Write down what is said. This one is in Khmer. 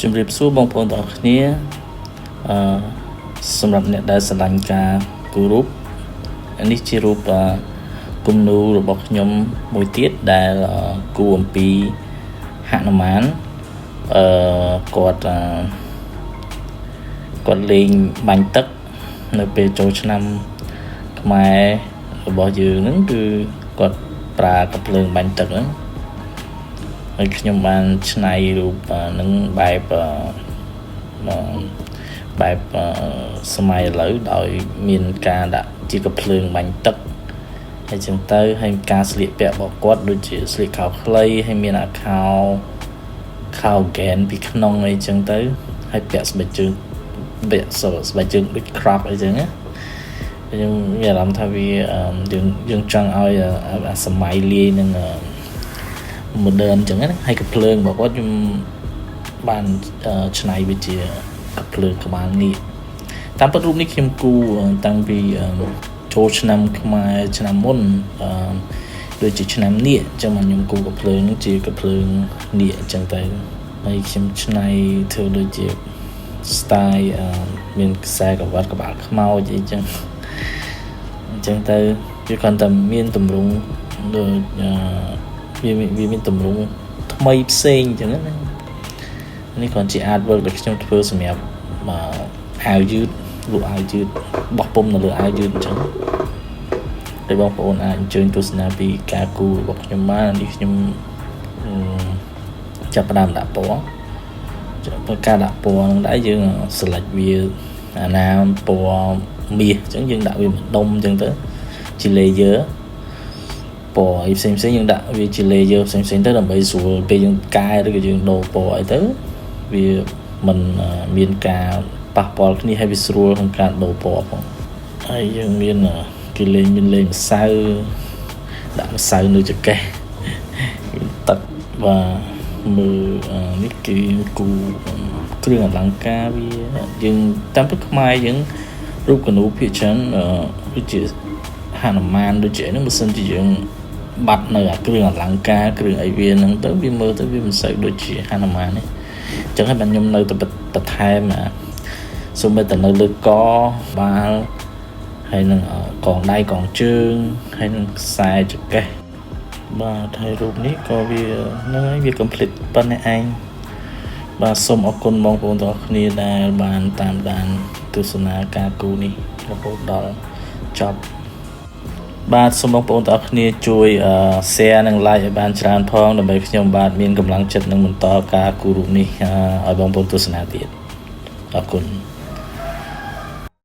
ជំរាបសួរបងប្អូនទាំងអស់គ្នាសម្រាប់អ្នកដែលស្រឡាញ់ការគូររូបនេះជារូបគំនូររបស់ខ្ញុំមួយទៀតដែលគូអំពីហនុមានគាត់លេងបាញ់ទឹកនៅពេលចូលឆ្នាំខ្មែររបស់យើងហ្នឹងគឺគាត់ប្រើកាភ្លើងបាញ់ទឹកហ្នឹងហើយខ្ញុំបានច្នៃរូបនឹងបែបសម័យឥឡូវដោយមានការដាក់ជាកាភ្លើងបាញ់ទឹកហើយចឹងទៅហើយការស្លៀកពាក់របស់គាត់ដូចជាស្លៀកខោខ្លីហើយមានអាខោហ្គែនពីក្នុងអីចឹងទៅហើយពាក់ស្បែកជើងដូច crop អីចឹងណាខ្ញុំមានអារម្មណ៍ថាវាយើងចង់ឲ្យសម័យលាយនឹង modern ចឹងណាហើយកាភ្លើងរបស់គាត់ខ្ញុំបានច្នៃវាជាកាភ្លើងក្បាលនេះតាមពិតរូបនេះខ្ញុំគូតាំងពីចូលឆ្នាំខ្មែរឆ្នាំមុនដូចជាឆ្នាំនេះអញ្ចឹងខ្ញុំគូកាភ្លើងនេះជាកាភ្លើងនេះអញ្ចឹងទៅហើយខ្ញុំច្នៃធ្វើដូចជា style មានខ្សែក្រវ៉ាត់ក្បាលខ្មោចអីចឹងអញ្ចឹងទៅវាគាត់តែមានទម្រង់ដូចវាមានទម្រង់ថ្មីផ្សេងអញ្ចឹងណានេះគាត់ជា artwork ដែលខ្ញុំធ្វើសម្រាប់អាវយឺតលក់អាវយឺតបោះពុម្ពនៅលើអាវយឺតអញ្ចឹងហើយបងប្អូនអាចអញ្ជើញទស្សនាពីការគូររបស់ខ្ញុំបាននេះខ្ញុំចាប់ផ្ដើមដាក់ពណ៌ការដាក់ពណ៌ហ្នឹងដែរយើង select វាអាណាពណ៌មាសអញ្ចឹងយើងដាក់វាម្ដុំអញ្ចឹងទៅជា layer ពណ៌អីផ្សេងយើងដាក់វាជា layer ផ្សេងទៅដើម្បីស្រួលពេលយើងកែឬក៏យើងដូរពណ៌អីទៅវាមិនមានការប៉ះពាល់គ្នាហើយវាស្រួលក្នុងការដូរពណ៌ផងហើយយើងមានគេលេងម្សៅដាក់ម្សៅនៅចង្កេះទឹកបាទមើលនេះគឺគូគ្រឿងអលង្ការវាយើងតាមពិតខ្មែរយើងរូបគណូភាគច្រើនដូចជាហនុមានដូចជាហ្នឹងបើសិនជាយើងបាត់នៅអាគ្រឿងអលង្ការគ្រឿងអីវាហ្នឹងទៅវាមើលទៅវាមិនសូវដូចជាហនុមានទេអញ្ចឹងហើយបាទខ្ញុំនៅតែបន្ថែមសូម្បីតែនៅលើកបាល់ហើយនឹងកងដៃកងជើងហើយនឹងខ្សែចង្កេះបាទហើយរូបនេះក៏វាហ្នឹងហើយវា complete ប៉ុណ្ណេះឯងបាទសូមអរគុណបងប្អូនទាំងអស់គ្នាដែលបានតាមដានទស្សនាការគូនេះរហូតដល់ចប់បាទសូមបងប្អូនទាំងអស់គ្នាជួយ share និង like ឲ្យបានច្រើនផងដើម្បីខ្ញុំបាទមានកម្លាំងចិត្តនឹងបន្តការគូររូបនេះឲ្យបងប្អូនទស្សនាទៀតអរគុណ